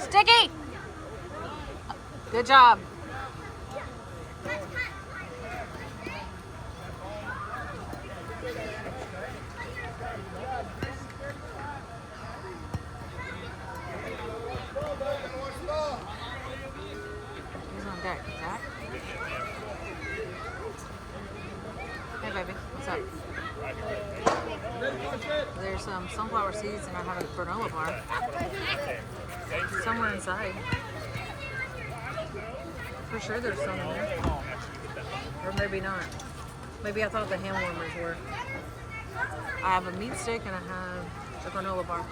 Sticky! Good job. Who's on deck? Zach? Hey, baby. What's up? There's some sunflower seeds and I have a granola bar. Somewhere inside. For sure there's some in there. Or maybe not. Maybe I thought the hand warmers were. I have a meat stick and I have a granola bar.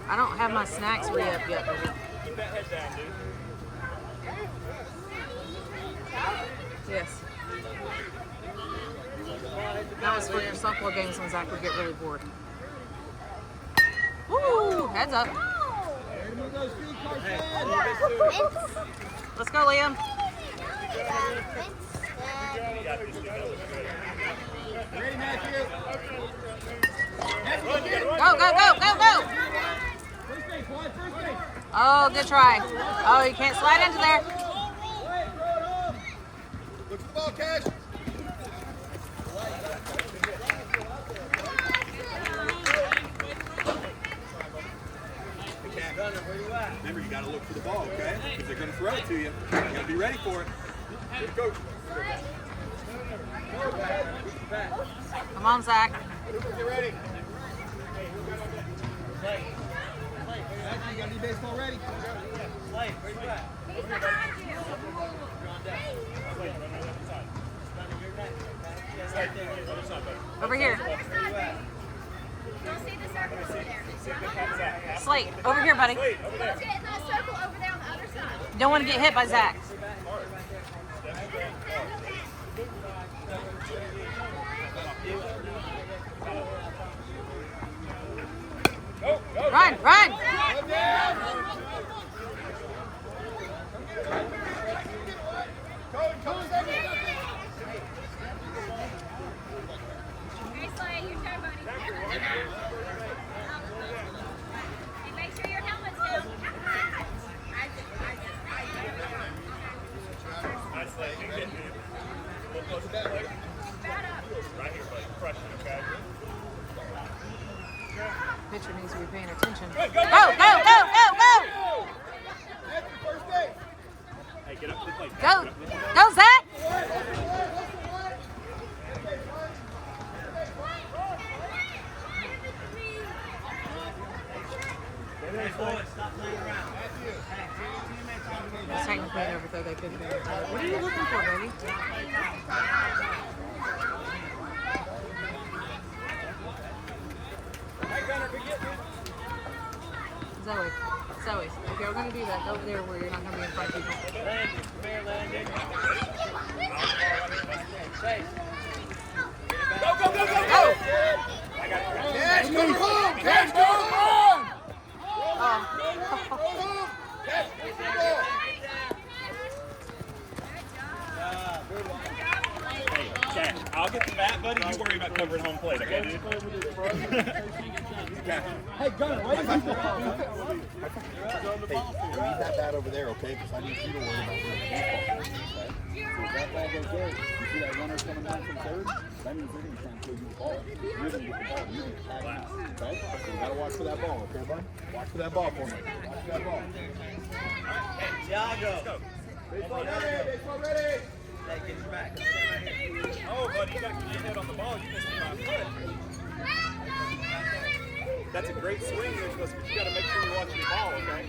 I don't have my snacks re-up yet, baby. Keep that head down, dude. Yes. That was for your softball games when Zach would get really bored. Woo! Heads up. Let's go, Liam. Go, go, go, go, go! Oh, good try. Oh, you can't slide into there. Look at the ball, Cash. Remember, you got to look for the ball, okay? Because they're going to throw it to you. You got to be ready for it. Good coach. Come on, Zach. Get ready. You got to be baseball ready. Where you at? He's behind you. Over here. You'll see the circle over there. Slate, over here, buddy. Let's get in that circle over there on the other side. Don't want to get hit by Zach. Run, run! Okay, Slade, your turn, buddy. And make sure your helmet's down. Nice leg. A little closer to that leg. Right here, buddy. Crushing, okay? Pitcher needs to be paying attention. Go, Go, go, go, go, go! Hey, get up to the plate. Go, go, Zach! Stop playing around. It's technically an overthrow. They couldn't do it. What are you looking for, baby? Zoe. Zoe. Okay, we're going to do that over there where you're not going to be in front of people. Landon, come here, Landon. Go, go, go, go, Go! go! Cash, go home! Cash, go home! Oh. Cash, go home! Hey, Cash, I'll get the bat, buddy. You worry about covering home plate, okay, dude? Hey, Gunner, why did you leave that bat over there, okay? Because I need you to worry about where the baseball is, okay? So if that ball goes there, you see that runner coming down from third? That means they're going to try and throw you the ball. You're going to get the ball. You're going to tag him, okay? So you got to watch for that ball, okay, bud? Watch for that ball for me. Watch for that ball. Tiago. Baseball ready! Baseball ready! Hey, get your back. Oh, buddy, you got to get your head on the ball. You missed me on foot. That's a great swing, but you got to make sure you're watching the ball, okay?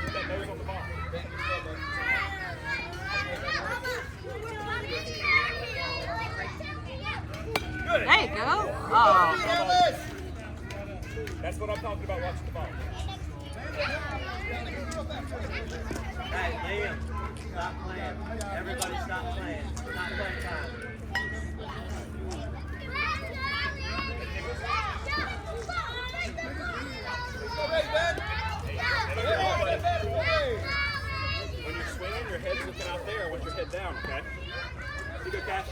Keep that nose on the ball. what I'm talking about watching the ball. Hey, Liam, stop playing. Everybody stop playing. It's not playing time. When you're swinging, your head's looking out there. I want your head down, okay? You good, Cash?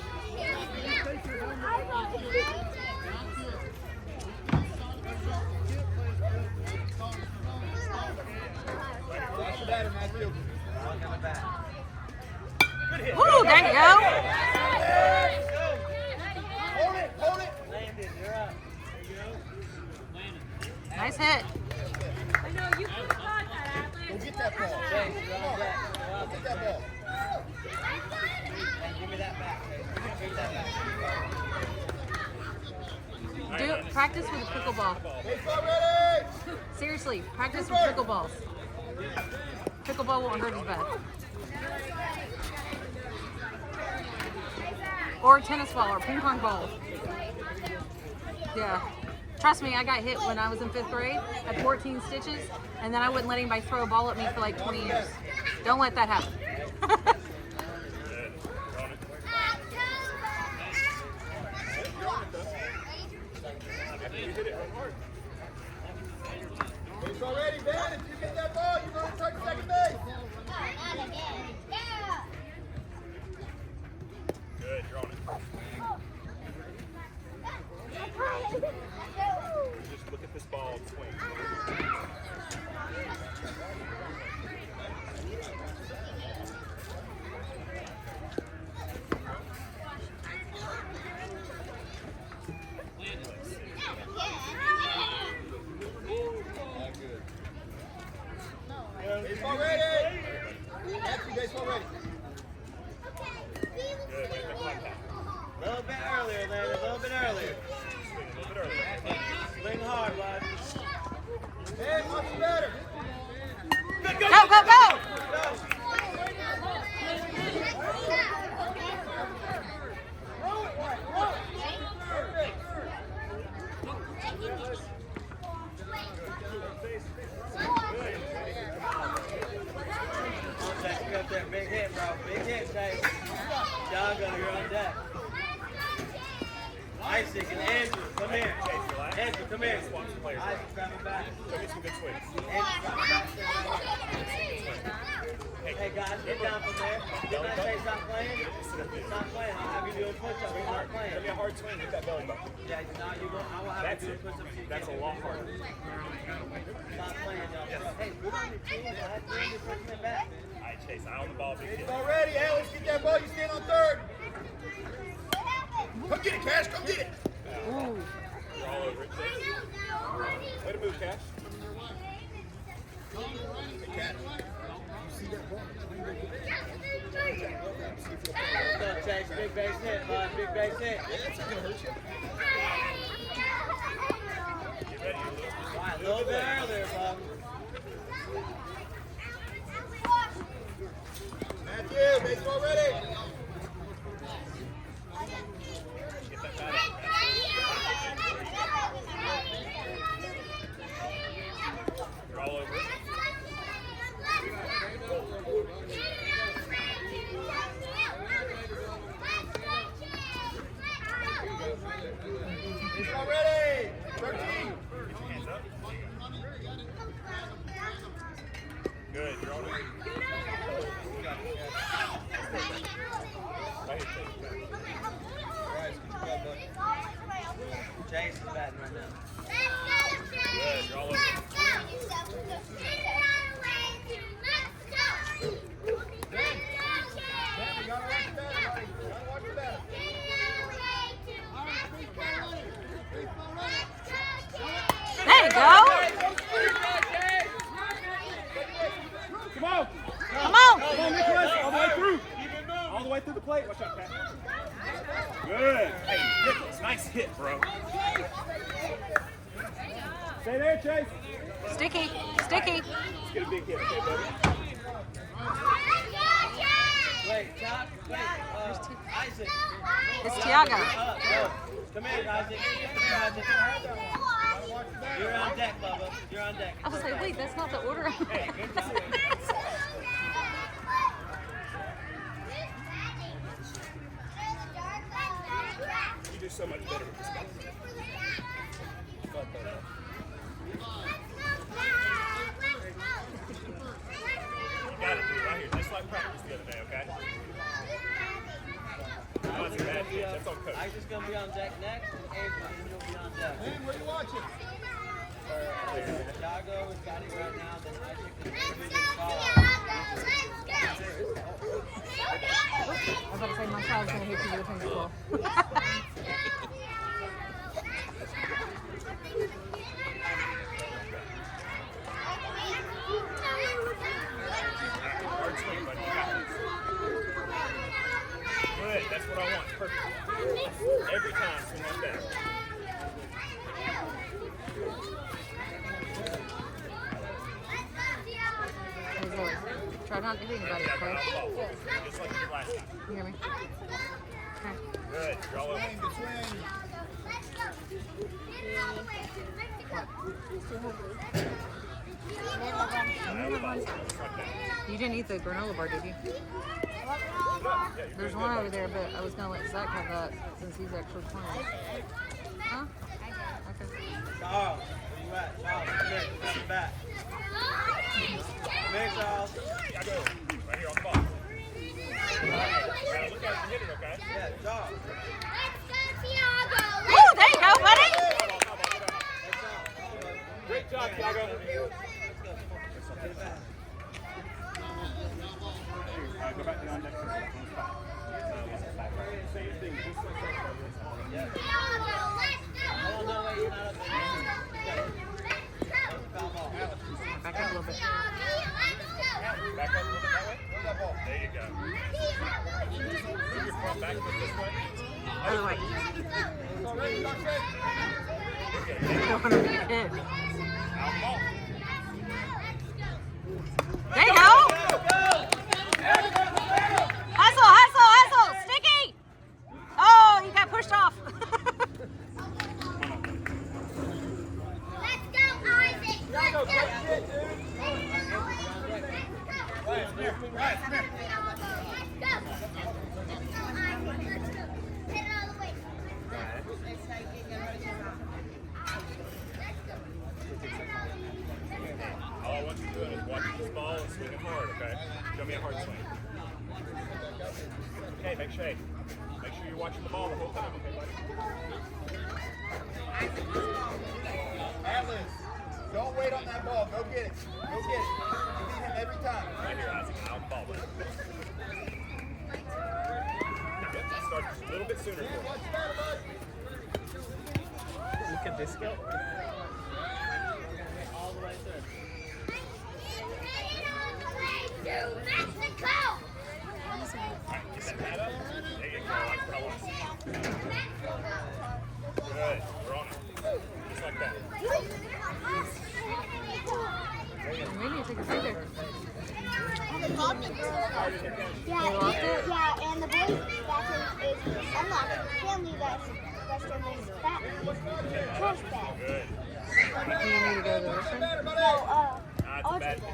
Watch the batter, Matthew. Good hit. Woo, there you go. Hold it, hold it. Landon, you're up. Nice hit. I know you could have caught that, Go Atlas. get that ball. Chase, you're on deck. Go get that ball. Hey, give me that back, Chase. Give me that back. Practice with a pickleball. Baseball ready. Seriously, practice with pickleballs. Pickleball won't hurt as bad. Or a tennis ball or ping pong ball. Yeah. Trust me, I got hit when I was in 5th grade at 14 stitches, and then I wouldn't let anybody throw a ball at me for like 20 years. Don't let that happen. Baseball ready, Ben. If you get that ball, you're going to start second base. Good, you're on it. Just look at this ball and swing. Baseball ready. Matthew, baseball ready. Good, get the contact. A little bit earlier, Landon. A little bit earlier. Swing a little bit earlier. Swing hard, bud. Ben, watch the batter. Go, go, go! Chase, you got that big hit, bro. Big hit, Chase. Doggo, you're on deck. Isaac and Andrew, come here. Andrew, come here. Swap some players. Isaac, coming back. Go get some good swings. Andrew, coming back. Hey, guys, get down from there. Didn't I say stop playing? Stop playing. I'll have you doing push-ups. You're not playing. Give me a hard swing. Hit that belly button. Yeah, no, you won't. I will have That's you it. doing push-ups. so you That's a can't lot do harder. Stop playing, y'all. Hey, good on your team. I had to do pushing back. All right, Chase, eye on the ball, big hit. Baseball ready. Alex, get that ball. You stand on third. Come get it, Cash. Come get it. Ooh. You're all over it, Chase. Way to move, Cash. Hey, Cash. You see that ball? Go, Chase. Big base hit, bud. Big base hit. Yeah, it's not going to hurt you. Get ready. All right, a little bit earlier, bud. Matthew, baseball ready. Get that bat out. You're all over it. Baseball ready. 13. Get your hands up. Good, you're on it. Right here, Chase. Chase is batting right now. Good, you're all over it. You got to watch the batter, buddy. You got to watch the batter. There you go. Come on. Come on. Come on, Nicholas. All the way through. All the way through the plate. Watch out, Pat. Good. Hey, Nicholas, nice hit, bro. Stay there, Chase. Sticky. Sticky. Let's get a big hit, okay, buddy? Wait, Chuck. Wait, Isaac. It's Tiago. Go. Come here, Isaac. You're on deck, Bubba. You're on deck. I was like, wait, that's not the order. Hey, good to see you. You do so much better with this guy. You got it, dude, right here, just like practice the other day, okay? That's a bad pitch. That's on coach. Isaac's going to be on deck next, and you'll be on deck. Hey, what are you watching? Tiago is batting right now, then Isaac is moving the ball. I was about to say, my child's going to hit you with a finger ball. Hard swing, buddy. You got this. Good. That's what I want. Perfect. Every time, swing like that. Hey, Zoe, try not to hit anybody, Yeah, okay? right on the ball. Just like you did last time. You hear me? Okay. Good. You're all over. Just like that. You didn't eat the granola bar, did you? There's one over there, but I was going to let Zach have that since he's actually playing. Huh? Okay. Charles, where you at? Charles, come here. Come back. Come here, Charles. I go. Right here on the ball. Gotta look out and hit it, okay? Yeah, Charles. Woo, there you go, buddy! Great job, Tiago. Let's go. Get it back. Go back to the on deck. Same thing. Just like that. Oh, no, wait, you're not up there. Foul ball. Back up a little bit. Back up a little bit that way. There you go. Move your front back foot this way. Other way. Okay. Don't want to be a kid. Out ball. There you go! Hustle, hustle, hustle! Sticky! Oh, he got pushed off. Let's go, Isaac. Let's go. All I want you doing is watching this ball and swinging hard, okay? Show me a hard swing. Okay, make sure you're watching the ball the whole time, okay, buddy? Atlas, don't wait on that ball. Go get it. Go get it. You beat him every time. Right here, Isaac. Out the ball, buddy. Good. Start just a little bit sooner. Look at this guy. All the way through. Mexico! Alright, get that hat up. There you go. That's what I want to see. Good. We're on it. Just like that. We need to take a picture. Yeah, You locked it? yeah, and the boys' bathroom is unlocked. Family restroom is that trash bag. Good. Do you need to go to the restroom? No, It's a bad pitch.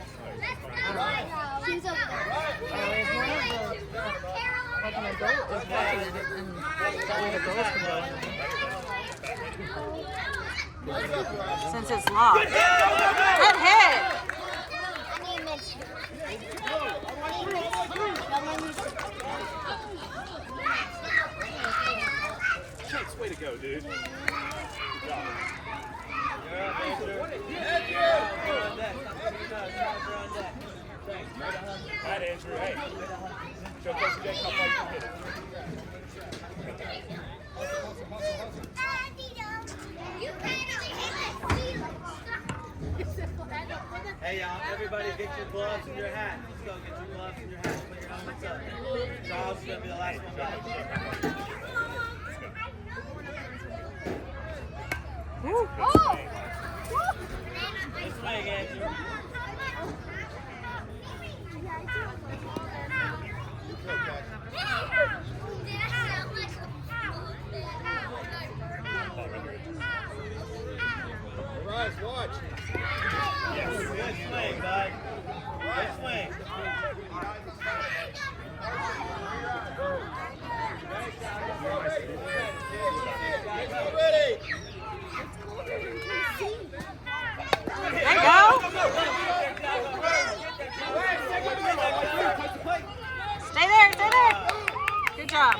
she's over there. If one of the, like an adult is watching it, and that way the girls can go in. Since it's locked. Good hit! I need mints. Chase, way to go, dude. Good job. You're up, Andrew. You're on deck. You're on deck. All right, Andrew. Hey, show Coach Jake how far you can hit it. Hey, y'all, everybody get your gloves and your hat. Let's go get your gloves and your hat. Put your helmets up. Charles is going to be the last one back. Woo. Good swing, Andrew. Good job. Nice swing. There you go. Stay there, stay there. Good job.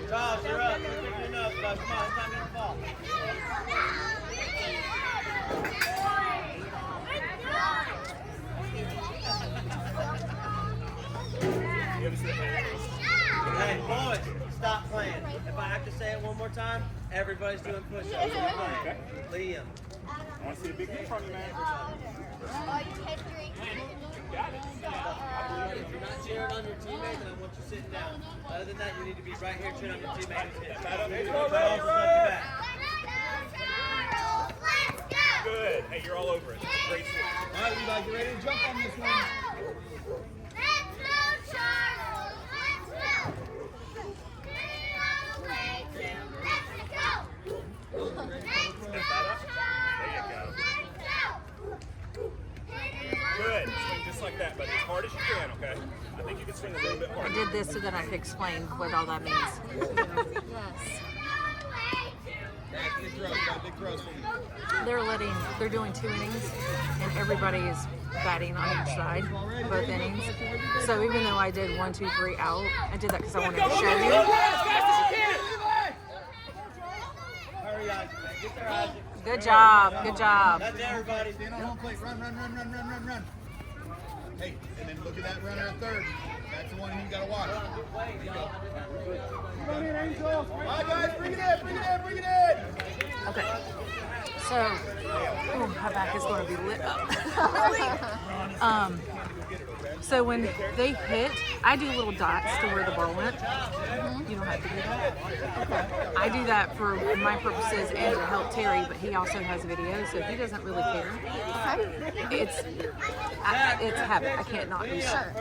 Charles, you're up. You're picking enough, bud. Come on, it's not gonna fall. Hey, boys, stop playing. If I have to say it one more time, everybody's doing push-ups. Okay. Liam. I want to see a big hit from you, man. If you're not cheering on your teammate, then I want you sitting down. Other than that, you need to be right here cheering on your teammate who's hit. Good. Hey, you're all over it. Great swing. All right, Levi, get ready to jump on this one. Good. Swing just like that, but as hard as you can, okay? I think you can swing a little bit I harder. did this so that I could explain what all that means. Yes. They're doing 2 innings, and everybody is batting on each side, both innings. So even though I did 1, 2, 3 out, I did that because I wanted to show you. Hurry, Isaac. Get there, Isaac. Good job, good job. That's everybody. Stand on home plate. Run. Hey, and then look at that runner at third. That's the one you got to watch. There you go. Run in, Angel. All right, guys, bring it in. Okay. So, my back is going to be lit up. So when they hit, I do little dots to where the ball went. You don't have to do that. I do that for my purposes and to help Terry, but he also has video, so he doesn't really care. It's habit. I can't not do that.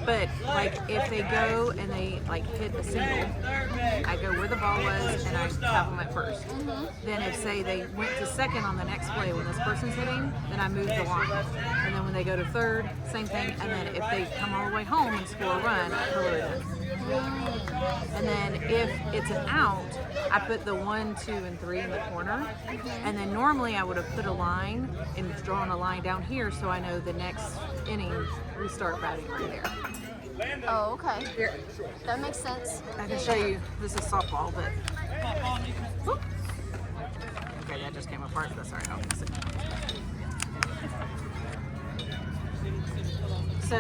But like if they go and they like hit a single, I go where the ball was and I tap them at first. Then if say they went to second on the next play when this person's hitting, then I move the line. And then when they go to third, same thing. And then if they come all the way home and score a run, I color it in. And then if it's an out, I put the 1, 2, and 3 in the corner. And then normally I would have put a line and drawn a line down here so I know the next inning we start batting right there. Oh, okay. Here, That makes sense. I can show you. This is softball, but. Whoop. Okay, that just came apart. That's all right. I'll fix it. So,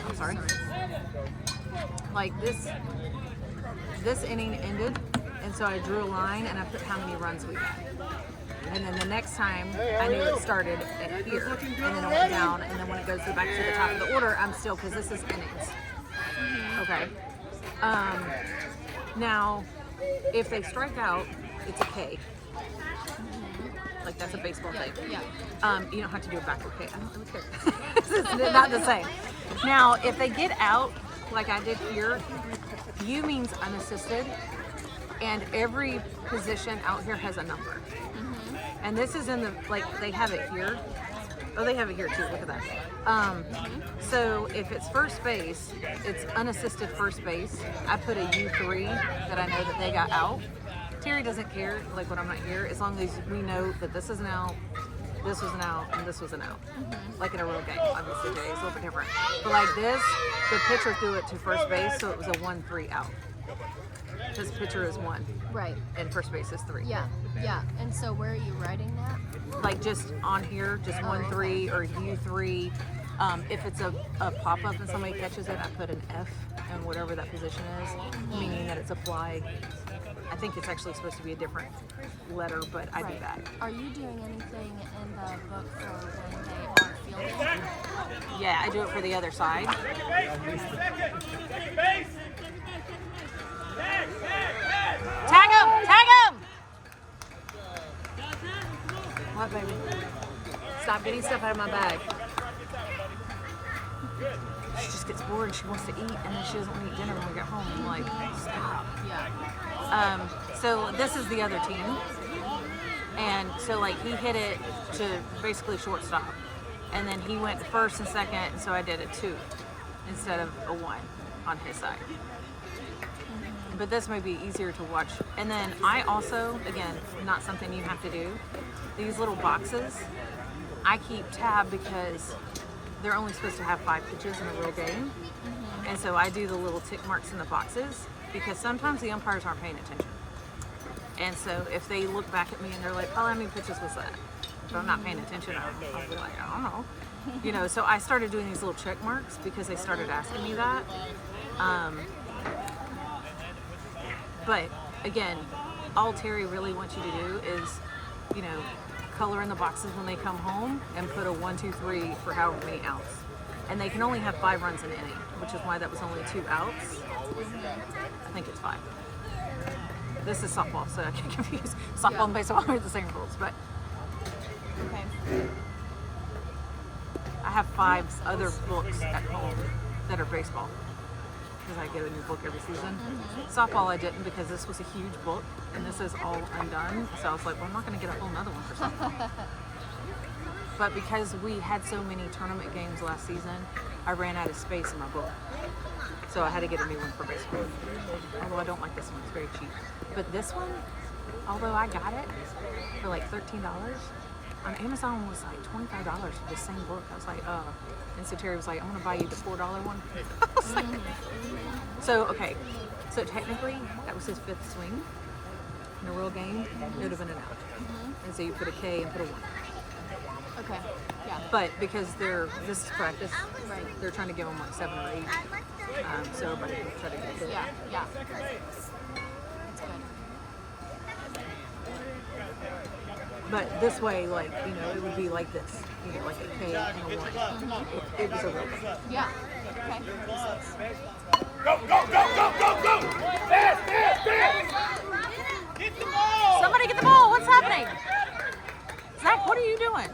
I'm sorry. Like this inning ended, and so I drew a line and I put how many runs we got. And then the next time I knew it started at here, and then it went down, and then when it goes back to the top of the order, I'm still, because this is innings. Okay. Now, if they strike out, it's a K. Like that's a baseball thing. Yeah. You don't have to do a backward K. I don't really care. It's not the same. Now, if they get out, like I did here, U means unassisted, and every position out here has a number. And this is in the, like, they have it here. Oh, they have it here too, look at that. So if it's first base, it's unassisted first base. I put a U3 that I know that they got out. Terry doesn't care, like when I'm not here, as long as we know that this is an out, this was an out, and this was an out. Like in a real game, obviously today is a little bit different. But like this, the pitcher threw it to first base, so it was a 1-3 out. Because pitcher is 1. Right. And first base is 3. Yeah. And so where are you writing that? Like just on here, just 1-3 or U3. If it's a pop-up and somebody catches it, I put an F in whatever that position is, meaning that it's a fly. I think it's actually supposed to be a different letter, but I do that. Are you doing anything in the book for when they are fielding? Yeah, I do it for the other side. Tag him! Tag him! What, baby? Stop getting stuff out of my bag. She just gets bored. She wants to eat, and then she doesn't want to eat dinner when we get home. I'm like, stop. Yeah. So this is the other team. And so like he hit it to basically shortstop. And then he went first and second, and so I did a 2 instead of a 1 on his side. But this may be easier to watch. And then I also, again, not something you have to do, these little boxes, I keep tab because they're only supposed to have 5 pitches in a real game. And so I do the little tick marks in the boxes because sometimes the umpires aren't paying attention. And so if they look back at me and they're like, oh, how many pitches was that? If I'm not paying attention, I'll be like, I don't know. You know, so I started doing these little check marks because they started asking me that. But again, all Terry really wants you to do is, you know, color in the boxes when they come home and put a 1, 2, 3 for however many outs. And they can only have 5 runs in an inning, which is why that was only 2 outs. I think it's 5. This is softball, so I get confused. Softball and baseball are the same rules, but Okay. I have 5 other books at home that are baseball because I get a new book every season. Softball I didn't because this was a huge book and this is all undone. So I was like, well, I'm not going to get a whole nother one for softball. But because we had so many tournament games last season, I ran out of space in my book. So I had to get a new one for baseball. Although I don't like this one, it's very cheap. But this one, although I got it for like $13, on Amazon was like $25 for the same book. I was like, and so Terry was like, I'm gonna buy you the $4 one. I was like, so okay, so technically that was his 5th swing in a real game. It would have been an out. And so you put a K and put a 1. Okay. Yeah. But because this is practice, Right. they're trying to give them like 7 or 8. So everybody will try to get a hit. Yeah. Yeah. That's good. But this way, like, you know, it would be like this. You know, like a K and a 1. It was a real one. Yeah. Okay. Go, go, go, go, go, go! Fast, fast, fast! Get the ball! Somebody get the ball. What's happening? Zach, what are you doing?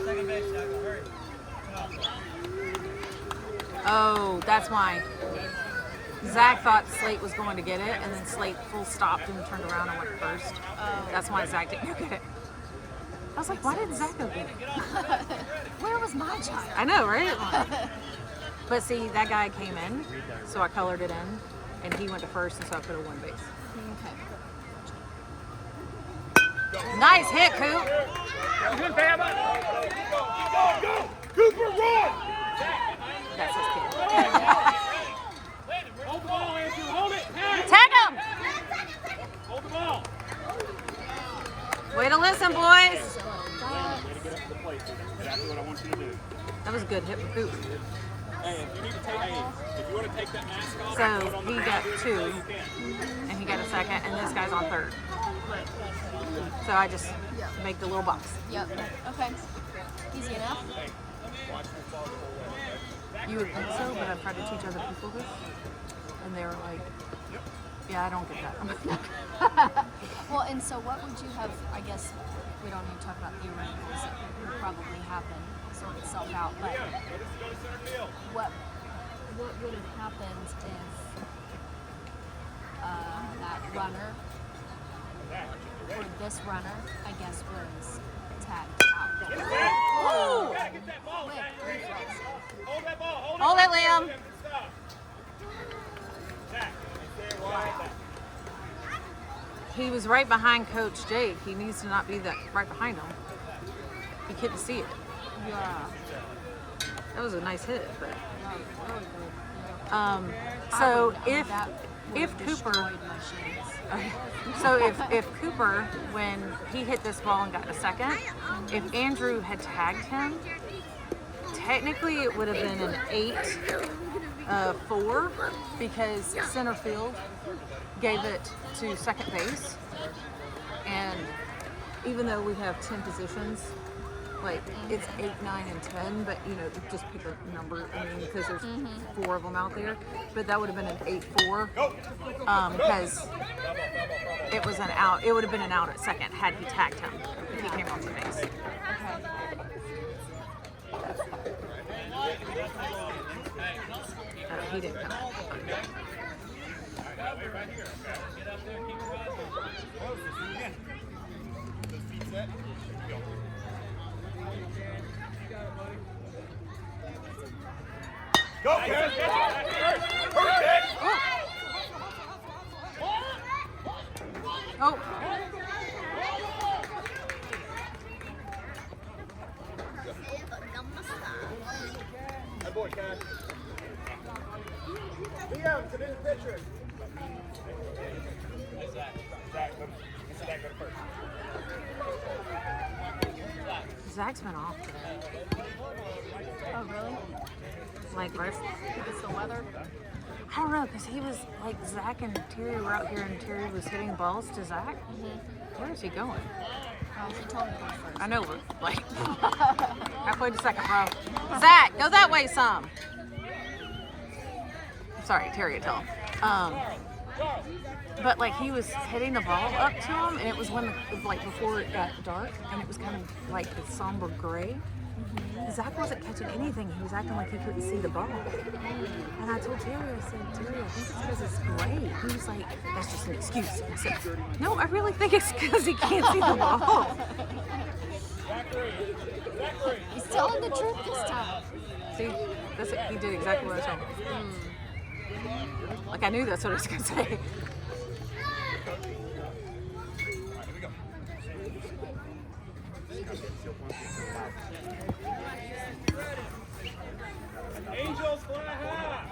Second base, Zach, hurry. Oh, that's why. Zach thought Slate was going to get it, and then Slate full stopped and turned around and went first. That's why Zach didn't go get it. I was like, why didn't Zach go get it? Where was my child? I know, right? But see, that guy came in, so I colored it in, and he went to first, and so I put a 1 base. Okay. Nice hit, Coop. Good, Bama! Go, go! Cooper, run! That's his kid. Hold the ball, Andrew. Hold it. Hey! Tag him! Hold the ball. Way to listen, boys. Way to get up to the plate. That's exactly what I want you to do. That was a good hit for Coop. Hey, if you need to take, if you want to take that mask off, So put it on the he ground, got do it 2, so you can. and he got a second, and this guy's on 3rd. So I just make the little box. Yep. Okay. Easy enough. You would think so, but I've tried to teach other people this, and they were like, yeah, I don't get that. Well, and so what would you have, I guess, we don't need to talk about theoreticals, it would probably happen, sort itself out, but what would have happened if that runner, or this runner, I guess, was tagged out? Ooh! Get that ball, Quick Zach. reflex. Hold that ball. Hold it, Liam. Stop. Zach, stay right back. He was right behind Coach Jake. He needs to not be that right behind him. He couldn't see it. Yeah. That was a nice hit, but Really good. so That would if have Cooper, destroyed my shades. so if Cooper, when he hit this ball and got a second, if Andrew had tagged him, technically it would have been an 8-4 because center field gave it to second base, and even though we have 10 positions, Like it's 8, 9, and 10, but you know, just pick a number. I mean, because there's 4 of them out there. But that would have been an 8-4 because it was an out. It would have been an out at second had he tagged him if he came off the base. He didn't come out. Go, Kevin. Oh. Good boy, Cash. Leo, come in the picture. Zach, go to first. Zach's been off today. Oh, really? Like, first. It's the weather. I don't know, because he was like Zach and Terry were out here, and Terry was hitting balls to Zach. Where is he going? Oh, she told me to go first. I know, we're like halfway to second row. Zach, go that way some. Sorry, Terry, tell him. But like he was hitting the ball up to him, and it was when like before it got dark, and it was kind of like a somber gray. Zach wasn't catching anything. He was acting like he couldn't see the ball. And I told Terry, I said, Terry, I think it's because it's gray. He was like, that's just an excuse. And I said, no, I really think it's because he can't see the ball. He's telling the truth this time. See, that's it. He did exactly what I told him. Like I knew that's what I was going to say. Angels fly high.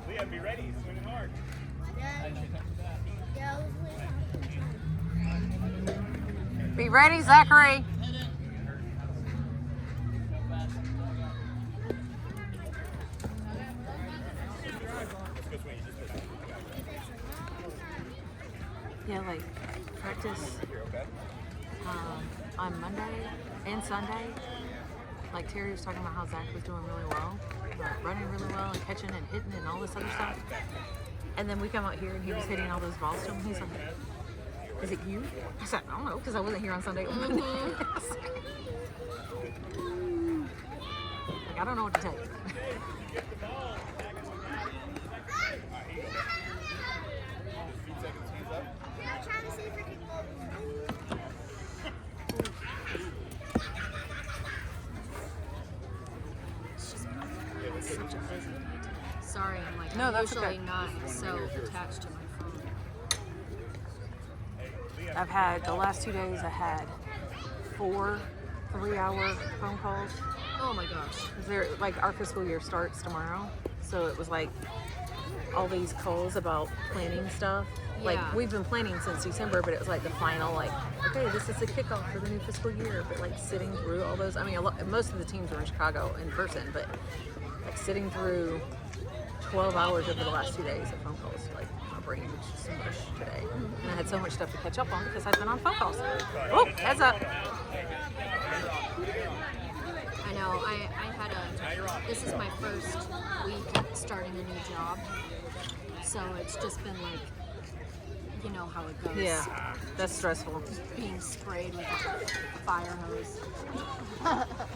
Leo, be ready. Swinging hard. Be ready, Zachary. Yeah, like practice on Monday and Sunday. Like Terry was talking about how Zach was doing really well, like running really well and catching and hitting and all this other stuff. And then we come out here and he was hitting all those balls to him. He's like, "Is it you?" I said, "I don't know, because I wasn't here on Sunday." Like, I don't know what to tell you. Such a busy day today. Sorry, I'm like No, that's usually okay. not so attached to my phone. I've had the last 2 days. I had 4 3-hour phone calls. Oh my gosh. They're, like our fiscal year starts tomorrow, so it was like all these calls about planning stuff. Like Yeah. we've been planning since December, but it was like the final, like, okay, this is the kickoff for the new fiscal year. But like sitting through all those, I mean, most of the teams were in Chicago in person, but like sitting through 12 hours over the last 2 days of phone calls, like my brain was just mush today. And I had so much stuff to catch up on because I've been on phone calls. Oh, heads up. I know. I had this is my first week at starting a new job. So it's just been like, you know how it goes. Yeah, that's stressful. Being sprayed with a fire hose.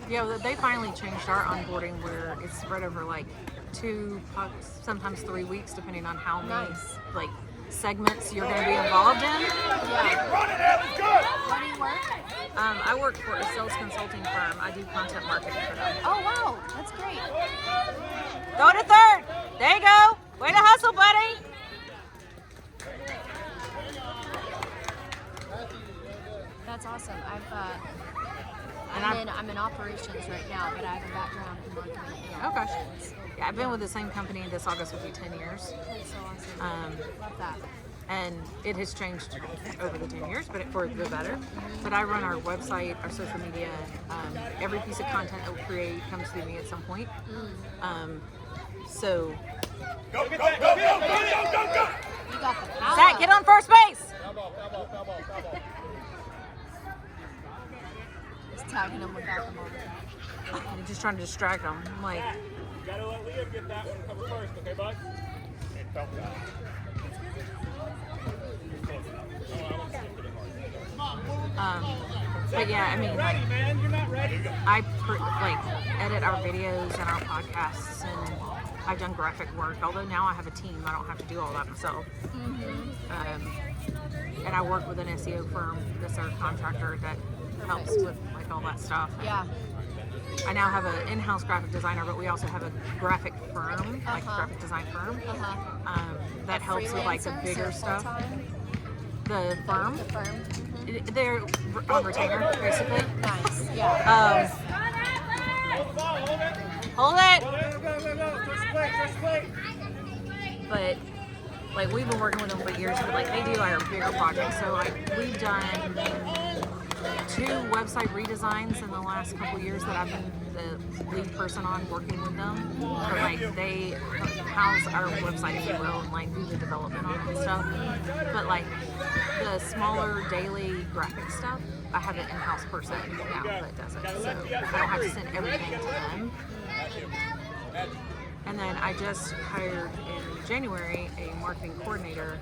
Yeah, well, they finally changed our onboarding where it's spread over like 2, sometimes 3 weeks, depending on how many Nice. like segments you're going to be involved in. Yeah. Running, Evan's good. Where do you work? I work for a sales consulting firm. I do content marketing for them. Oh wow, that's great. Go to third. There you go. Way to hustle, buddy. That's awesome. And I'm in operations right now, but I have a background in marketing and Okay. operations. Yeah, I've been with the same company. This August will be 10 years. That's so awesome. Love that. And it has changed over the 10 years, but for the better. But I run our website, our social media. Every piece of content that we create comes through me at some point. So, Go, go, go, go, go, go, go, go! You got the power. Zach, get on first base. Just tagging him without the ball. I'm just trying to distract him. I'm like, You gotta let Liam get that one cover first, okay, bud? It felt bad. but yeah, I mean, like, Ready, man. You're not ready. I edit our videos and our podcasts, and I've done graphic work. Although now I have a team, I don't have to do all that myself. And I work with an SEO firm that's our contractor that helps with like all that stuff. Yeah. I now have an in-house graphic designer, but we also have a graphic firm, like graphic design firm, that helps with like the Freelancers bigger or stuff. full-time? The firm, The firm. they're on retainer basically. Nice. Yeah. Hold it. Go, go, go, go. First plate, first plate. But like we've been working with them for years, but like they do our bigger projects. So like we've done 2 website redesigns in the last couple years that I've been the lead person on working with them. But like they house our website, if you will, and like do the development on it and stuff. But like the smaller daily graphic stuff, I have an in-house person now that does it. So I don't have to send everything to them. And then I just hired in January a marketing coordinator,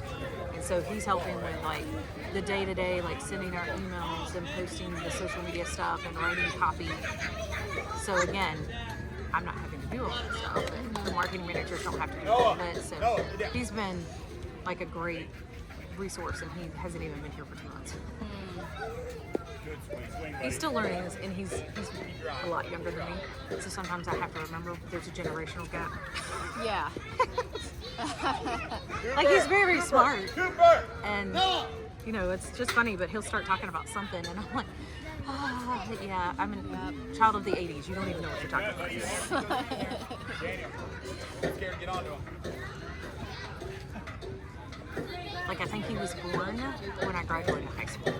and so he's helping with like the day-to-day, like sending our emails and posting the social media stuff and writing copy. So again, I'm not having to do all that stuff. The marketing managers don't have to do all of it. So he's been like a great resource, and he hasn't even been here for 2 months. He's still learning this, and he's a lot younger than me. So sometimes I have to remember there's a generational gap. Yeah. Like he's very smart, and you know it's just funny. But he'll start talking about something, and I'm like, yeah, I'm a child of the '80s. You don't even know what you're talking about. Like I think he was born when I graduated high school.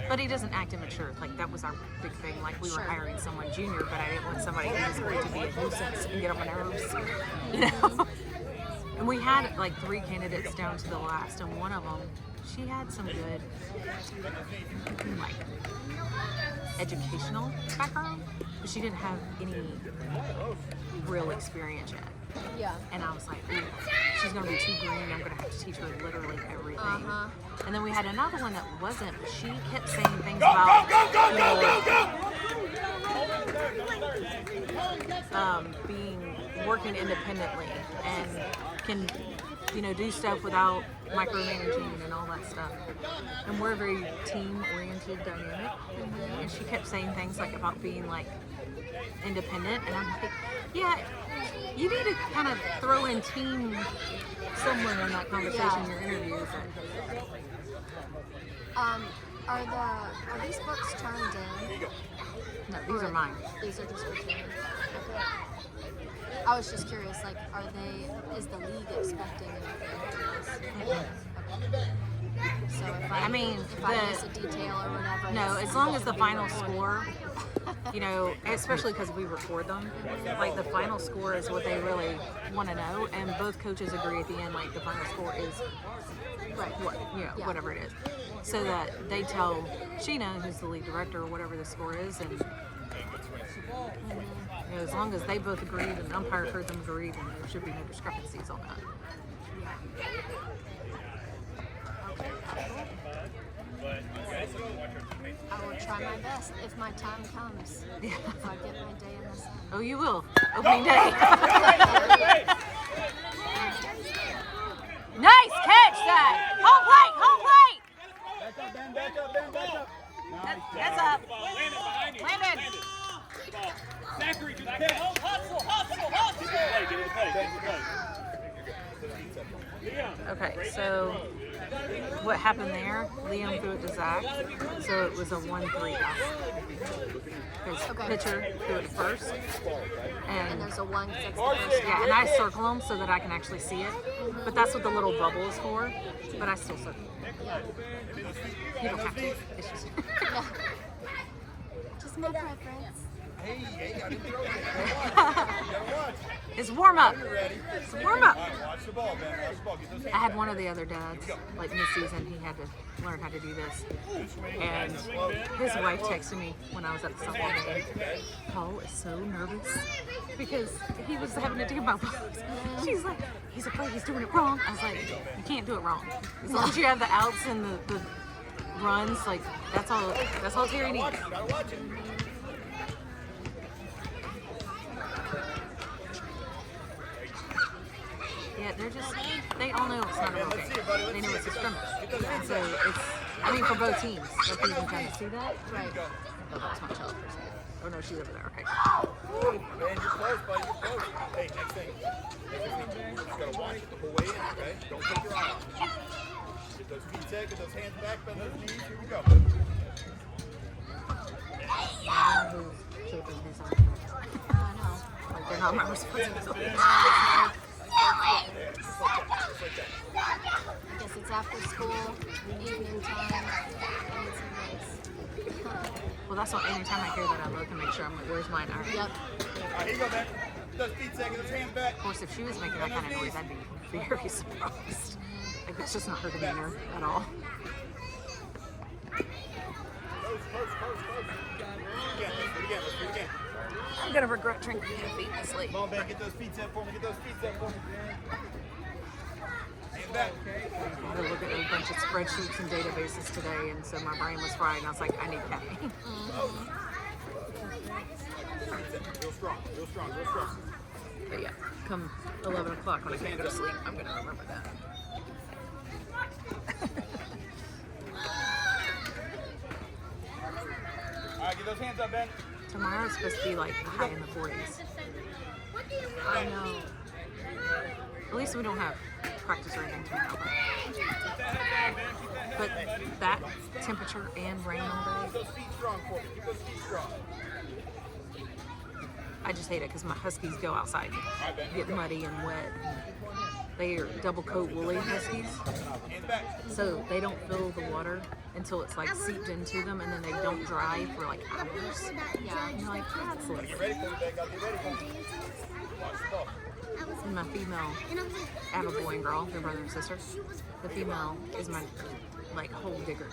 But he doesn't act immature. Like that was our big thing. Like we were hiring someone junior, but I didn't want somebody who was going to be a nuisance and get on my nerves. You know. And we had like 3 candidates down to the last, and one of them, she had some good, like, educational background, but she didn't have any real experience yet. Yeah. And I was like, ooh, she's gonna be too green. I'm gonna have to teach her literally everything. And then we had another one that wasn't, but she kept saying things about, working independently and can, do stuff without micromanaging and all that stuff. And we're a very team-oriented dynamic. And she kept saying things like about being like independent, and I'm like, yeah, you need to kind of throw in team somewhere in that conversation in your interview. Are these books turned in? No, these are mine. These are just for training. Okay. I was just curious, like, is the league expecting anything from this? Okay. So if I miss a detail or whatever. No, as long as the final score, especially because we record them, like the final score is what they really want to know, and both coaches agree at the end, like the final score is whatever it is, so that they tell Sheena, who's the lead director, or whatever the score is, and as long as they both agreed and the umpire heard them agree, then there should be no discrepancies on that. I will try my best if my time comes. If I get my day in the sun. Oh, you will. Opening day. Nice catch, Zach. Home plate, home plate. Back up, Ben, back up, Ben, back up. That's up. Landon. Zachary, do the catch. Hustle. Get in the play. Okay, so what happened there, Liam threw it to Zach, so it was a 1-3 out. His pitcher threw it first, And and there's a 1-6 the first yeah, and I circle them so that I can actually see it. But that's what the little bubble is for. But I still circle. Yeah. You don't have to. It's just. Yeah. Just my preference. Hey, I didn't throw it. You gotta watch. It's warm up. You're ready. It's warm up. All right, watch the ball, Ben. Watch the ball. Get those hands I had back. one of the other dads, like mid-season, he had to learn how to do this. And his wife texted me when I was at the softball game. Paul is so nervous because he was having to do my balls. She's like, he's afraid he's doing it wrong. I was like, you can't do it wrong. As long as you have the outs and the runs, like that's all Terry needs. Gotta watch it. Yeah, they all know it's not a real game. They know it's a scrimmage. So it's, for both teams. If you can kind of see that. Right. Oh, that's my child for a second. Oh no, she's over there. Okay. Man, you're close, buddy. You're close. Hey, next thing. You just gotta watch it the whole way in, okay? Don't take your eye off. Get those feet set, get those hands back, bend those knees. Here we go. I don't know whose children these are. I know. Like they're not my responsibility. I guess it's after school, evening time. I need some breaks. Well, that's what anytime I hear that I look and make sure I'm like, where's mine? All right. Yep. All right, here you go, man. Get those feet set, get those hands back. Of course, if she was making that kind of noise, I'd be very surprised. Like it's just not her demeanor at all. Close. Again, let's do it again. I'm gonna regret drinking coffee this late. Come on, Ben, get those feet set for me. Hands back. I had to look at a bunch of spreadsheets and databases today, and so my brain was fried, and I was like, I need caffeine. Real strong. But yeah, come 11 o'clock when I can't go to sleep, I'm gonna remember that. All right, get those hands up, Ben. Tomorrow's supposed to be like high in the 40s. I know. At least we don't have practice or anything tomorrow. But that temperature and rain all day, Keep those feet strong for me. Keep those feet strong. I just hate it because my huskies go outside and get muddy and wet. They are double coat woolly huskies, Hands back. so they don't feel the water until it's like seeped into them, and then they don't dry for like hours. Yeah. And you're like, that's like, Get ready for me, Ben. Gotta get ready for me. Watch the ball. and my female, I have a boy and girl, they're brother and sister. The female is my like hole digger.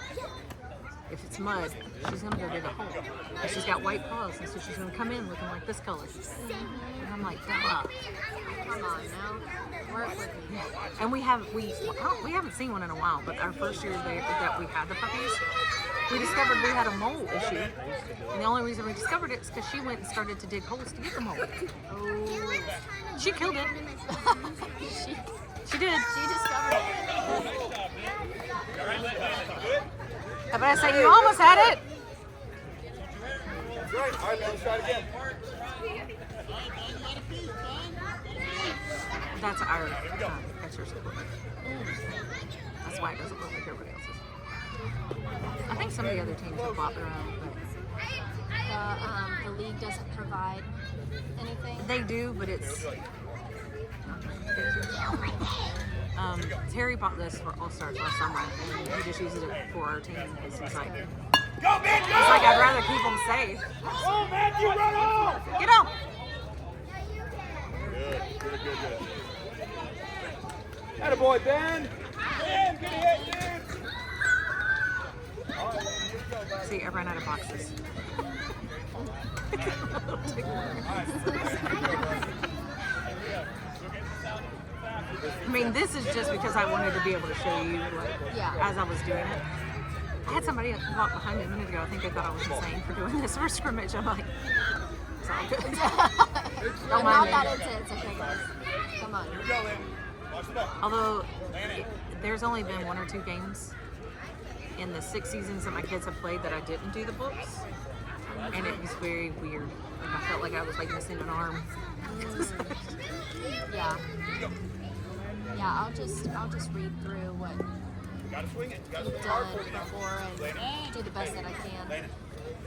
If it's mud, she's gonna go dig a hole. And she's got white paws, and so she's gonna come in looking like this color. And I'm like, duh. Come on now. Work with me. And we haven't seen one in a while, but our first year that we had the puppies, we discovered we had a mole issue. And the only reason we discovered it is because she went and started to dig holes to get the mole. Oh. She killed it. She did. She discovered it. How about I say you almost had it? That's right. All right, Ben, let's try it again. That's our catcher's equipment. That's why it doesn't look like everybody else's. I think some of the other teams have bought their own, but The league doesn't provide anything. they do, but it's. Terry bought this for All Stars last summer, and he just uses it for our team because he's like, Go, Ben, go! I'd rather keep them safe. Oh, Matthew, run off! Get on! Good. Attaboy, Ben! Ben, get a hit, Ben! All right, here we go, guys. See, I ran out of boxes. I mean, this is just because I wanted to be able to show you, like, as I was doing it. I had somebody walk behind me a minute ago. I think they thought I was insane for doing this for scrimmage. I'm like, it's all good. Don't I'm mind not me. that intense, okay guys. Come on. Here we go, Lynn. Watch the ball. Although, there's only been 1 or 2 games in the 6 seasons that my kids have played that I didn't do the books. And it was very weird. Like, I felt like I was like missing an arm. Yeah. Yeah, I'll just read through what Gotta swing it. Gotta swing I've hard done for it now. before and do the best that I can.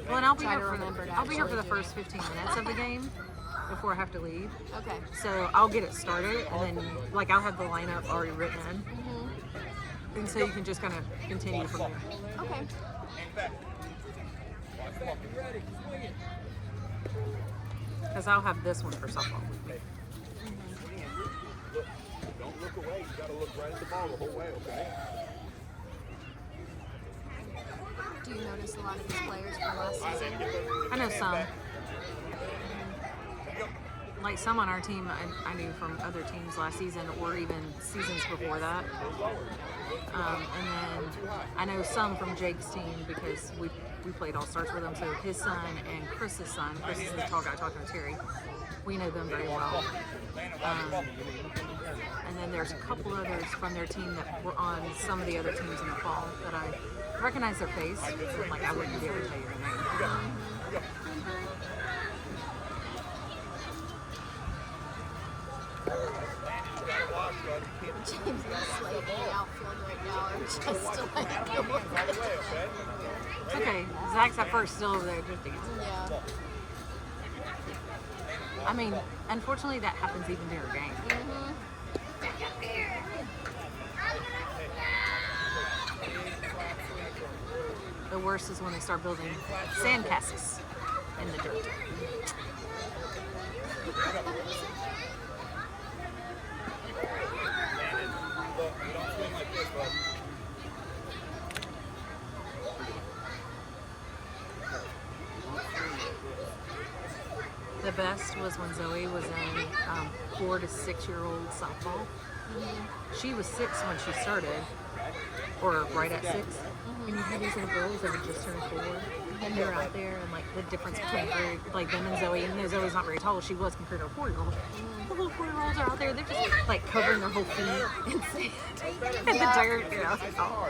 Well, and I'll be Try here to for remember to I'll be here for the actually do first 15 minutes of the game before I have to leave. Okay. So I'll get it started, and then like I'll have the lineup already written in, Mm-hmm. and so you can just kind of continue from there. Okay. Because I'll have this one for softball. Don't look away. You gotta look right at the ball the whole way, okay? Do you notice a lot of these players from last season? I know some. Like some on our team I knew from other teams last season or even seasons before that. And then I know some from Jake's team because we played All-Stars with him. So his son and Chris's son, Chris is the tall guy talking to Terry, we know them very well. And then there's a couple others from their team that were on some of the other teams in the fall that I recognize their face, but like I wouldn't be able to tell you their name. James and Slade in the outfield right now are just like, It's okay. Zach's at first still over there just dancing. yeah. I mean, unfortunately that happens even during a game. The worst is when they start building sand castles in the dirt. The best was when Zoe was in 4 to 6 year old softball. She was 6 when she started, or right at 6. And you had these little girls that had just turned 4, and they're out there, and like the difference between her, like them and Zoe, even though Zoe's not very tall, she was compared to a 4-year-old. The little 4-year-olds are out there, they're just like covering their whole feet in sand, in the dirt, you know. It's all.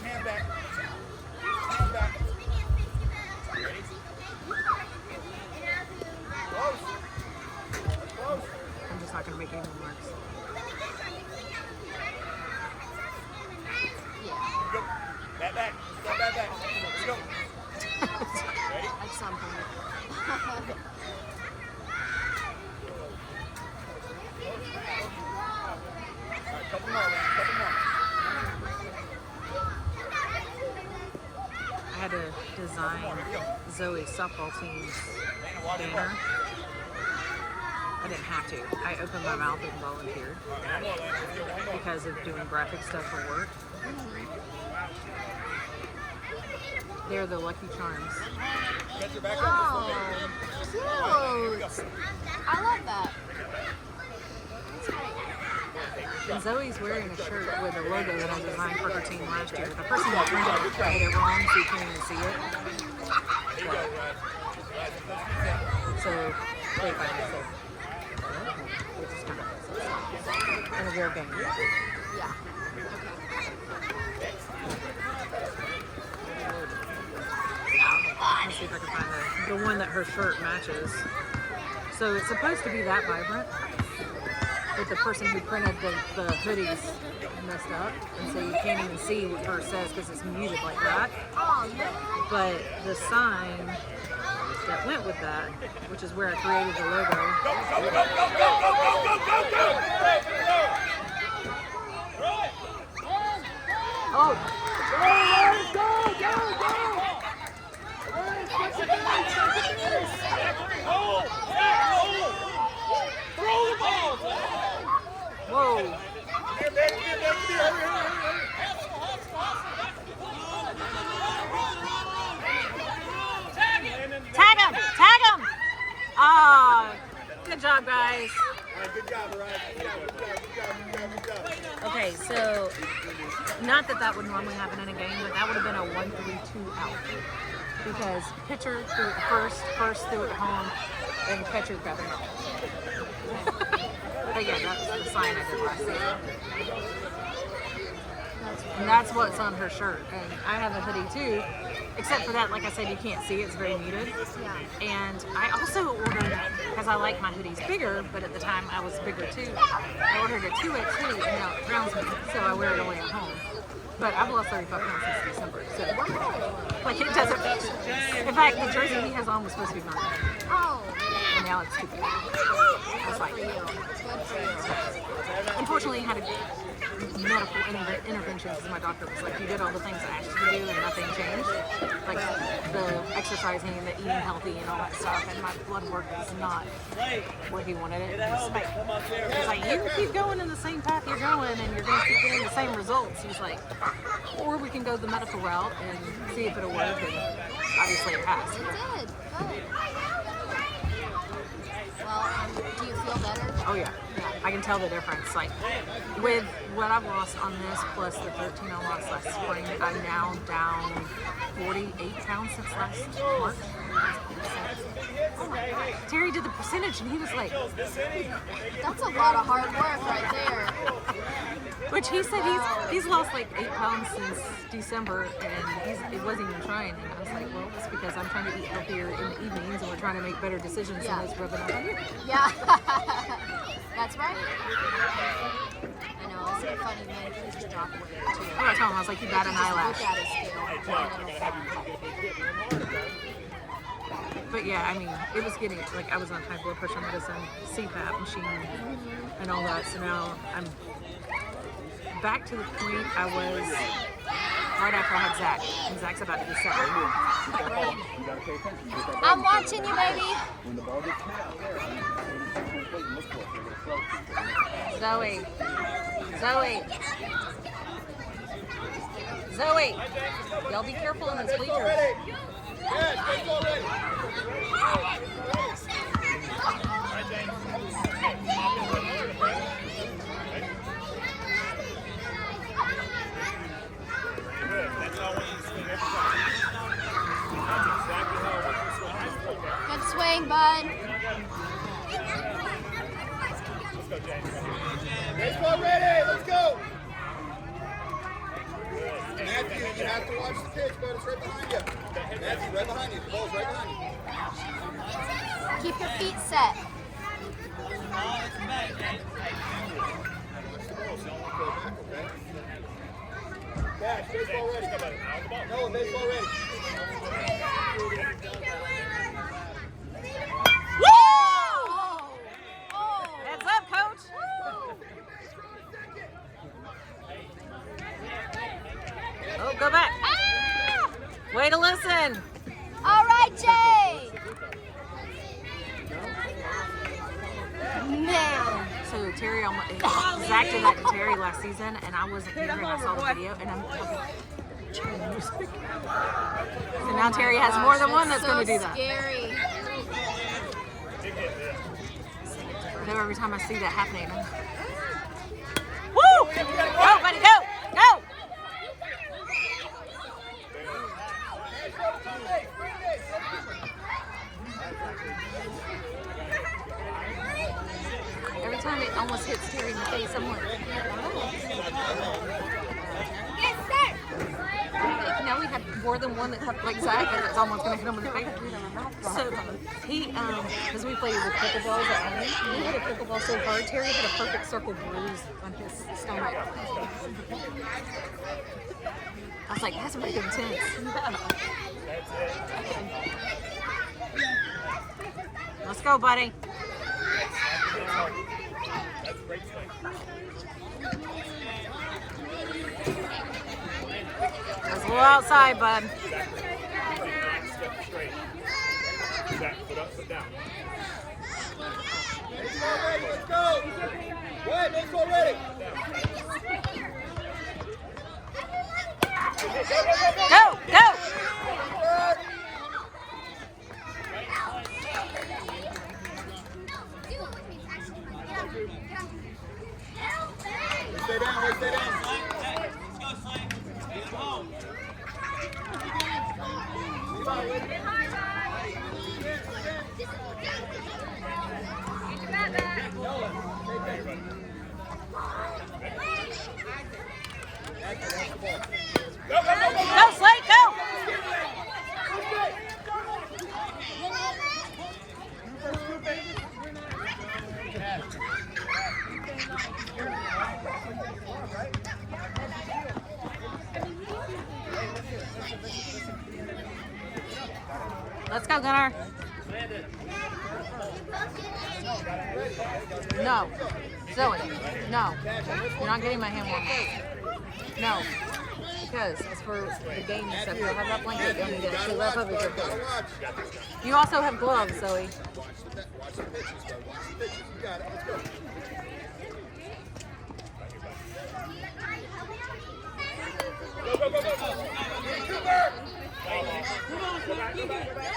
Hand back. Hand back. Ready? Close. Close. I'm just not gonna make any remarks. Go. Bat back. Go bat back. Let's go. Ready? At some point. All right, couple more, man. Couple more. I had to design Zoe's softball team's banner. I didn't have to. I opened my mouth and volunteered because of doing graphic stuff for work. They're the Lucky Charms. Get your back Oh, cute. I love that. And Zoe's wearing a shirt with a logo that I designed for her team last year. The person that printed it made it wrong, so you can't even see it. So they finally said, which is kind of in a real game. Yeah. Let's see if I can find the one that her shirt matches. So it's supposed to be that vibrant, but the person who printed the hoodies messed up, and so you can't even see what hers says because it's muted like that. Oh, no. But the sign that went with that, which is where I created the logo, whoa! Tag him! Tag him! Ah, good job, guys. All right, good job, Mariah. Good job. Okay, so not that would normally happen in a game, but that would have been a 1-3-2 out because pitcher threw it first threw it home, and catcher got it. But yeah, that's the sign I did last season. That's And that's what's on her shirt. And I have a hoodie too, except for that, like I said, you can't see, it's very muted. Yeah. And I also ordered, because I like my hoodies bigger, but at the time I was bigger too, I ordered a 2X hoodie, and now it drowns me, so I wear it only at home. But I've lost 35 pounds since December, so like it doesn't. In fact, the jersey he has on was supposed to be mine, Oh, and now it's too big. I was like, good for you. unfortunately, I had a medical intervention because my doctor was like, you did all the things I asked you to do and nothing changed. Like the exercising and the eating healthy and all that stuff, and my blood work is not what he wanted it. He's like, you can keep going in the same path you're going and you're going to keep getting the same results. He's like, or we can go the medical route and see if it'll work, and obviously it has. It did. Good. Well, do you feel better? Oh yeah, I can tell the difference. Like with what I've lost on this plus the 13 I lost last spring, I'm now down 48 pounds since last March. Oh my God. Terry did the percentage and he was like, That's a lot of hard work right there. which he said he's lost like 8 pounds since December, and he wasn't even trying. And I was like, well, it's because I'm trying to eat healthier in the evenings and we're trying to make better decisions, Yeah. and it's rubbing off on you. Yeah. That's right. I know, isn't it funny, man? He used to drop weight too. I told him, I was like, you got an Just eyelash. look at his scale. But yeah, I mean, it was getting, like, I was on high blood pressure medicine, CPAP machine, and all that. So now I'm back to the point I was right after I had Zach. And Zach's about to be 7. You gotta pay attention. Get that I'm ball. watching you, baby. When the ball gets snapped there, you plate and look for it. They're gonna throw it to you. Zoe. Zoe. Y'all be careful in those bleachers. Good swing, bud. Baseball ready, let's go! Matthew, you have to watch the pitch, but it's right behind you. Matthew, right behind you. The ball's right behind you. Keep your feet set. Cash, baseball ready. No, baseball ready. Oh! Oh! Heads up, coach. Oh, go back. Ah! Way to listen. All right, Jay. Man. So Terry, Zach did that to Terry last season, and I wasn't here, and I saw the video, and I'm like, so now Terry has more than one that's going to do that. Scary. I know every time I see that happening, I'm, woo! Go, buddy, go! Go! Every time it almost hits Terry in the face, I'm like, now we have more than one that like Zach, and it's almost going to hit him in the face. So he, because we played with pickleballs at home, he hit a pickleball so hard, Terry hit a perfect circle bruise on his stomach. I was like, that's pretty intense. Let's go, buddy. That's great swing. That's a little outside, bud. Step straight. Zach, foot up, foot down. Baseball ready, let's go! Go ahead, baseball ready! Go, go! Stay down, stay down. Go, Slate, go! Let's go, Gunnar. No. Zoe, no. You're not getting my hand warm. No. Because it's for the game and stuff. You have that blanket. You need to wrap up with your foot. You also have gloves, Zoe. Watch the pitches, bro. Watch the pitches. You got it. Let's go. Go, go, go, go, go. Cooper! Go back, go back, go back.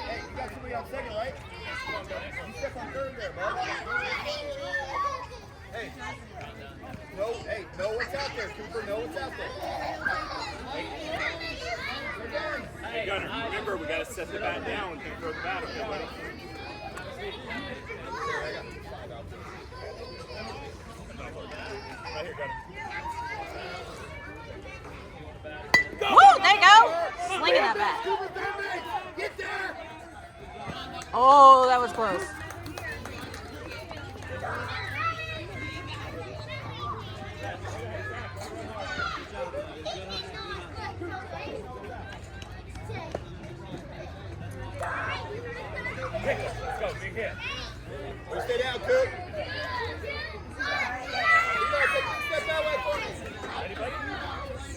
Hey, you got somebody on second, right? You step on third there, bud. Hey. Know what's out there, Cooper. Know what's out there. Hey, Gunner, remember we got to set the bat down and throw the bat, okay, buddy? Right here, Gunner. Woo, there you go. Slinging that bat. Get there! Oh, that was close. Let's go, big hit. Stay down, Coop. Take a step that way for me. Ready, buddy?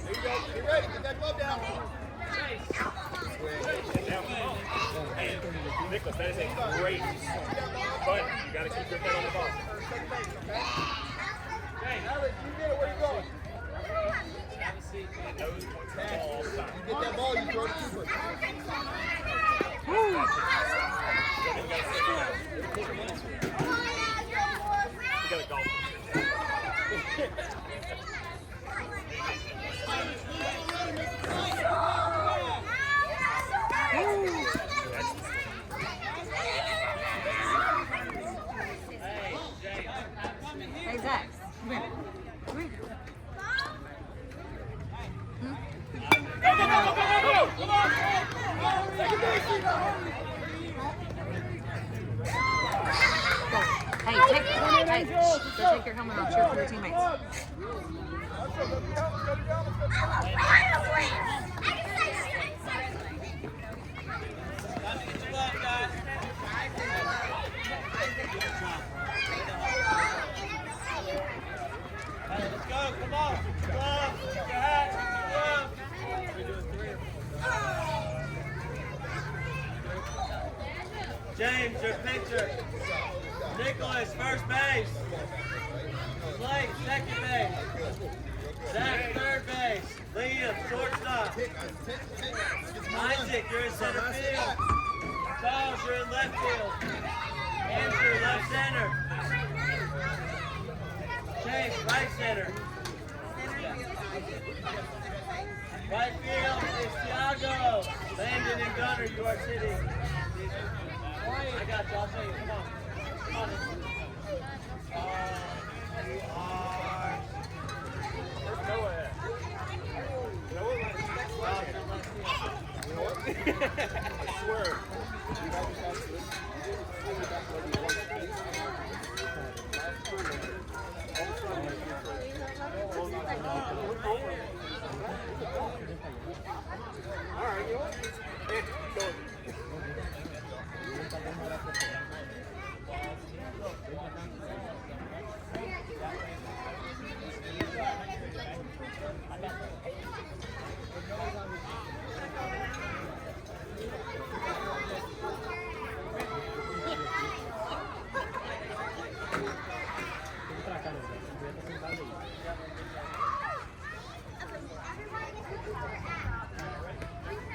There you go. Get ready. Get that glove down. Hey, Nicholas, that is a great but you got to keep your head on the ball. Hey, Alex, you get it. Where you going? Nose points the ball all the time. You get that ball, you throw it to Cooper. You got to golf. Hey, Zach. Come here. Come here. Hey, go take your helmet off. Cheer for your teammates. Let's go, come on. Glove, your hat, glove. James, your pitcher. Nicholas, first base. Blake, second base. Zach, third base. Liam, shortstop. Isaac, you're in center field. Charles, you're in left field. Andrew, left center. Chase, right center. Right field is Thiago. Landon and Gunner, you are sitting. I got you, I'll show you. Come on. Come on. You are. Go ahead. You know what? I swear. All right, you know what? Go.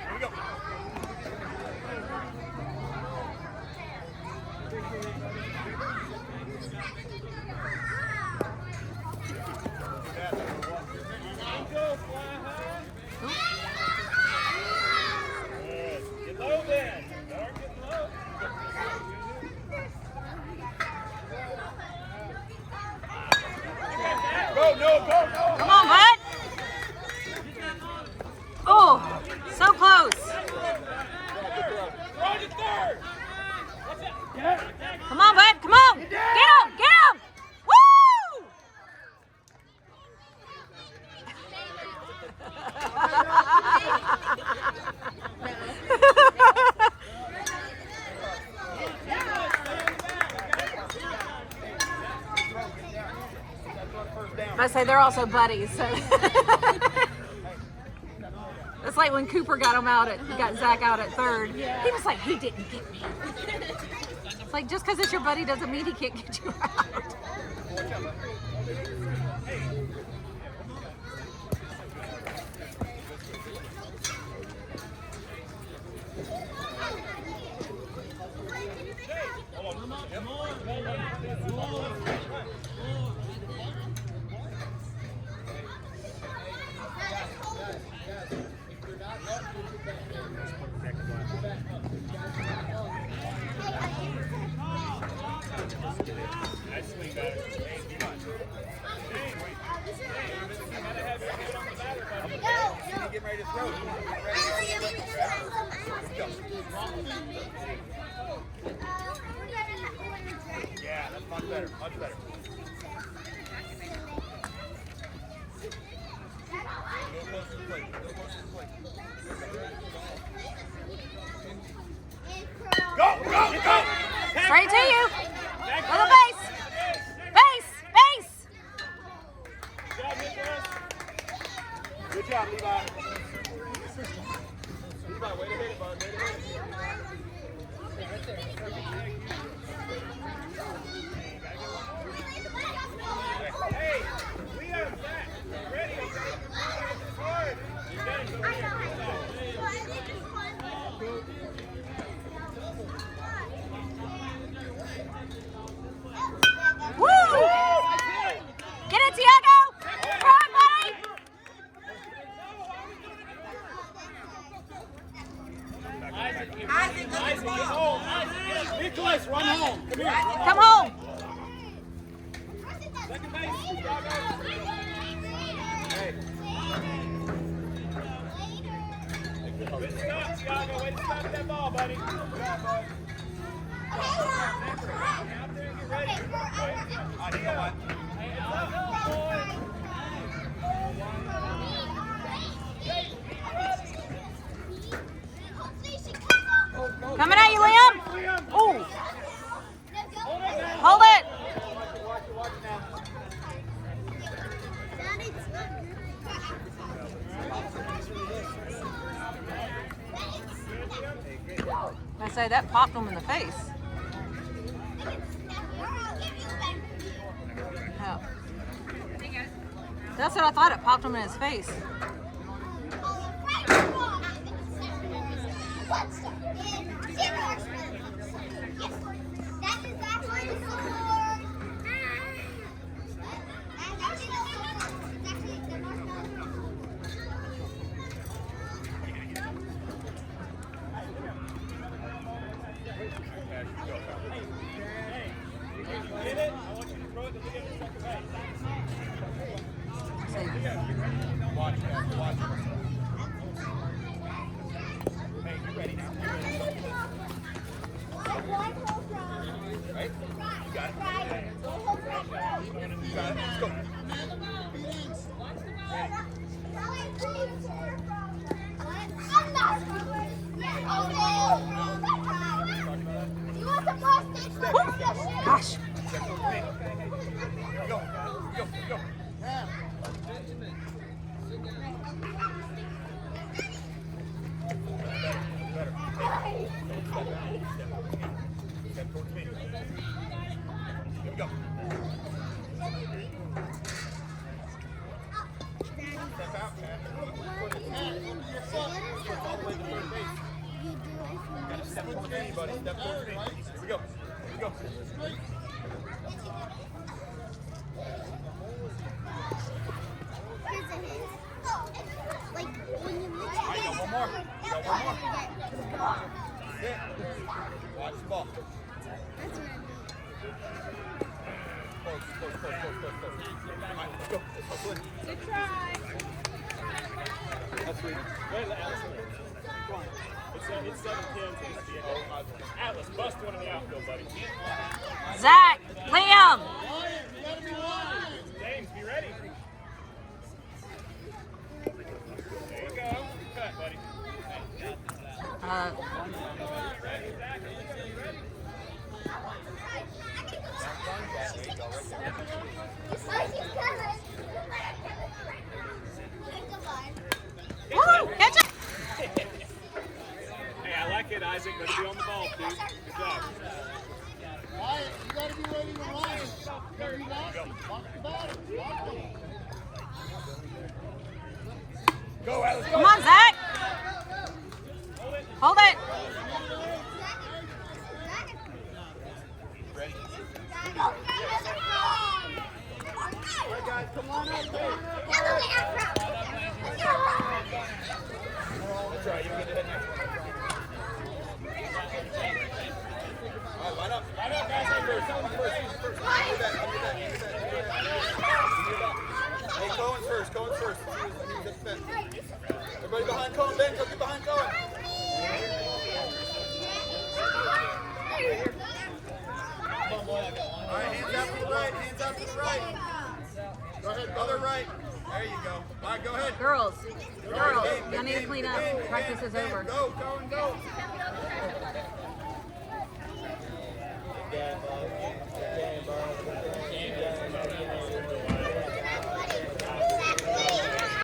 Here we go. Come on, bud. Oh, so close. Come on, bud. Come on. Get him. Get him. Woo! I say they're also buddies, so it's like when Cooper got Zach out at third. He was like, he didn't get me. It's like just because it's your buddy doesn't mean he can't get you out. Yeah, that's much better, much better. Go, go, go! Straight to you. With a base. Base. Base. Good job, Levi. Levi, way to hit it, bud. Way to hit it. Hey, we are back. Ready? Hard. You got it. Woo! Get it, Tiago. Come on, buddy. Isaac, run home. Nicholas, run home. Come here. Come home. Second base. Hey. Way to stop, Tiago. Way to stop that ball, buddy. Good job, bud. Get out there and get ready. Coming at you, Liam. Ooh. Hold it. I say that popped him in the face. Oh. That's what I thought. It popped him in his face. Get it? I want you to throw it to the second base. Watch that, watch it. Hey, you ready now? You ready? Right? You got it. You got it. Let's go. Gosh. Go, go, go. Step towards me. Here we go. Step out, man. All the way to third base. Gotta step towards me, buddy. Step towards me. Here we go. Here we go. Like when you look I got one more. Got one more. That's it. Watch the ball. That's what I mean. Close, close, close, close, close, close. All right, let's go. Wait, let Atlas win. It's 7-10, so it's the Atlas, bust one in the outfield, buddy. Zach, Liam. James, be ready. There you go. Good cut, buddy. Woo, catch it. Hey, I like it, Isaac. Better be on the ball, dude. Good job. Wyatt, you gotta be ready to run. Go, you lost it. Watch the batter. Watch it. Go, Atlas, go. Come on, Zach. Hold it. All right, guys, come on up. Come on up. That's right, you can get ahead next one. All right, line up. Line up, guys. Hey, first. Give me that. Hey, Cohen's first. Cohen's first. Everybody behind Cohen. Ben, go get behind Cohen. All right, hands out to the right. Hands out to the right. Go ahead, other right. There you go. All right, go ahead. Girls, y'all need to clean up. Practice is over. Go, Cohen, go.